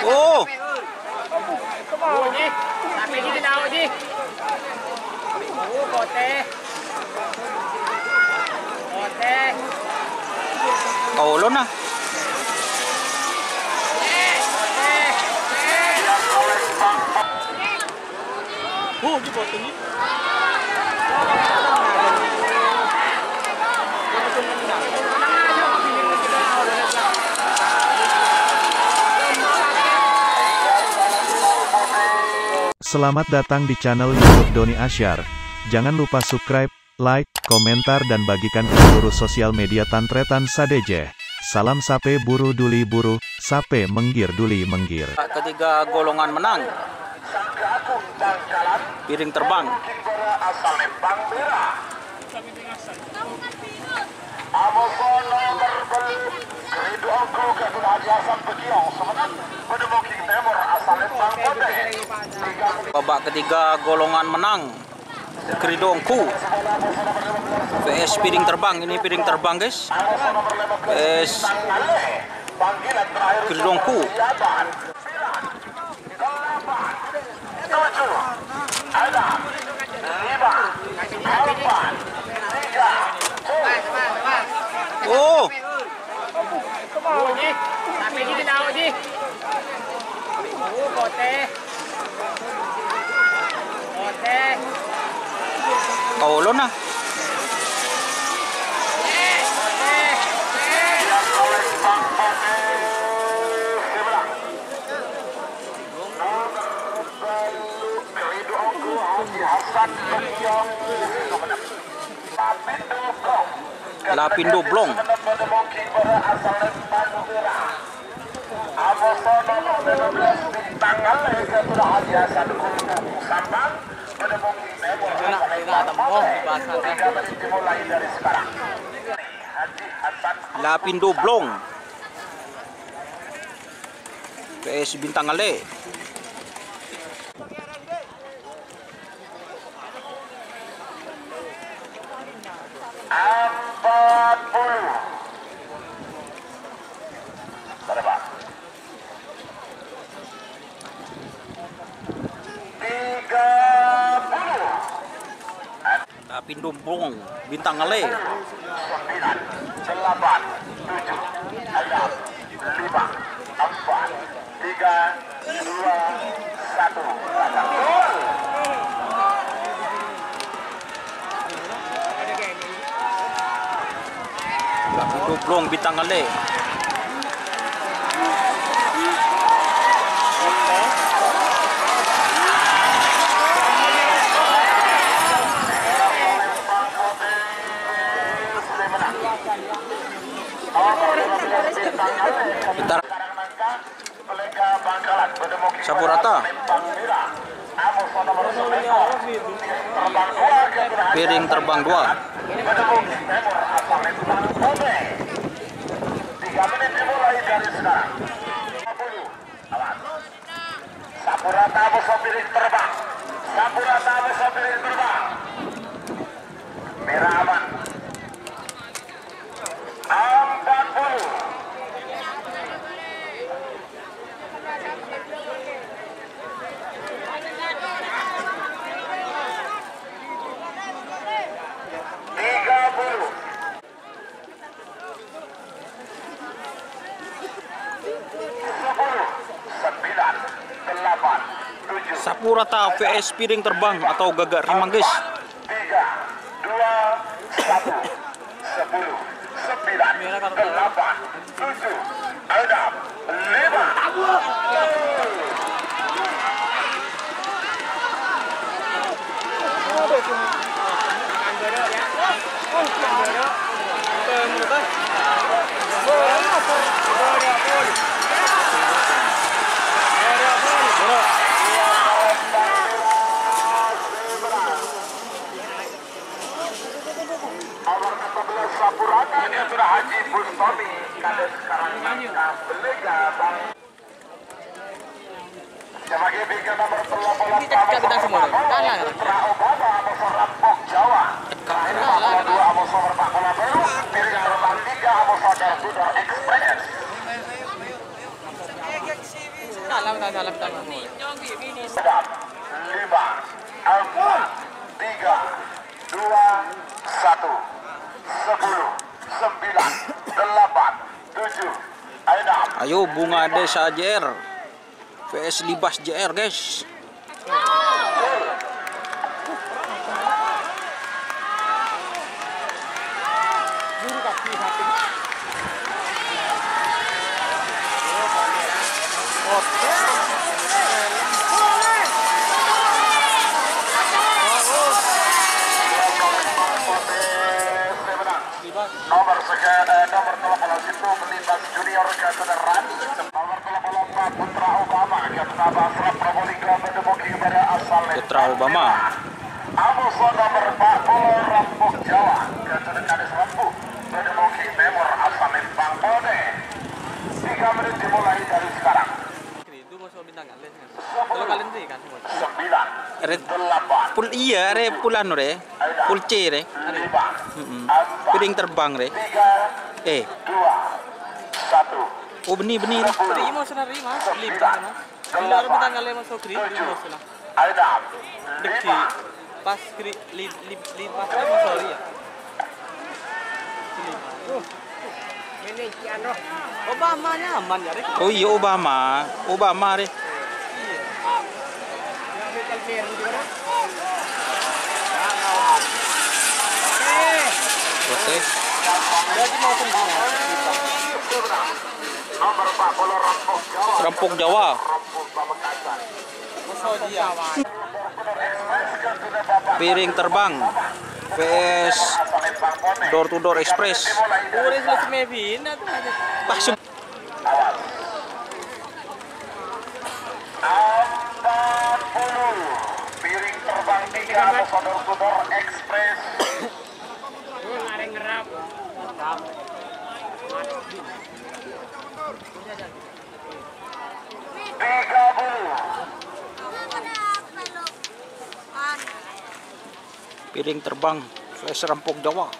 Oh. Kaulo na. Di boto ni. Selamat datang di channel YouTube Doni Asyar. Jangan lupa subscribe, like, komentar dan bagikan ke seluruh sosial media Tantretan Sadejeh. Salam sape buru duli buru, sape menggir duli menggir. Ketiga golongan menang. Piring terbang. Babak ketiga golongan menang. Kridongku PS piring terbang. Ini piring terbang guys. PS Kridongku. Oh. Kaulo na. Lapindo Blong. Lapindo Blong. PS Bintang Ale. Lapindo Blong Bintang Ale. 9, 8, 7, 6, 5, 4, 3, 2, 1. Lapindo Blong Bintang Ale. Bentar. Sapurata. Piring terbang 2. 3 menit dimulai dari sekarang. 50. Awas. Sapurata musuh piring terbang. Sapurata musuh piring terbang. Merah aman. 40. Sapurata VS piring terbang atau gagak rimang guys. 3, 2, 1. 10, 9, 8, 7, 6, 5, 4, 3, Sapurata dia sudah Haji Bustami kades sekarang langkah belega bang. Sebagai bingkai nomor 18 Putra Obama Amosor Rampok Jawa. Terakhir 42 Amosor Pak Bola Baru. Piring terbang 3 Amosor Darbuda Express. Sedap. 5, 4, 3, 2, 1. 10, 9, 8, 7. Ayo. Ayo Bunga Desa JR vs Libas JR, guys. Nomor 13 itu Libas Junior Kesedaran. Nomor 34 Putra Obama Ketua Asraf Probolinggo menduduki kepada asal Putra Obama. Amuso nomor 40 Rampuk Jawa Ketua Kadis Rampuk menduduki Memor asal Lembang Pode. 3 menit dimulai dari sekarang. 9, 8, Iya re pulan re, pul C re, 5, piring terbang re. 3, 2, 1. Oh benih. Primo sana rima, lim sana. Bila orang bertanggal lima so kri, lima sana. Adam, Deki, pas kri, lim pas lima sorry ya. Obama nyaman ya, Rek. Oh iya Obama re. Oke. Jadi mau kemana? nomor 40 Rampuk Jawa. Rampuk Jawa. Rampuk Pamekasan. Musuh dia. Piring terbang vs door to door express. Boleh selesai maybe, nah tuh aja. Pas 40 piring terbang 3 sodor-sodor ekspres. 30 piring terbang vs Rampuk Jawa.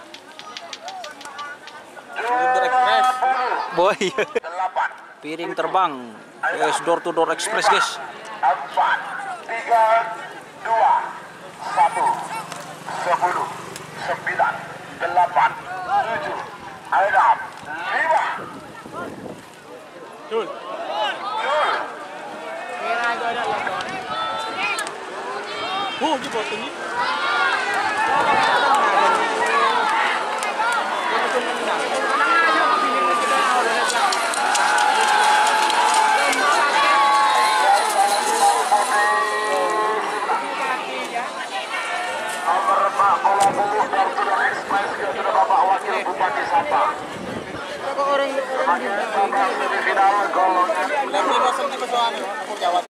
Door express. Boy. 8 Piring terbang vs door to door express, guys. 4 3 2 1 10 9 8 7 6 5 Dul. Jul Di foto ini. nomor 40 dari Tudor Express ke sudah Bapak Wakil Bupati Sapa. Sebagai babak semifinal golongan Udah bebas di persoalan, aku jawab.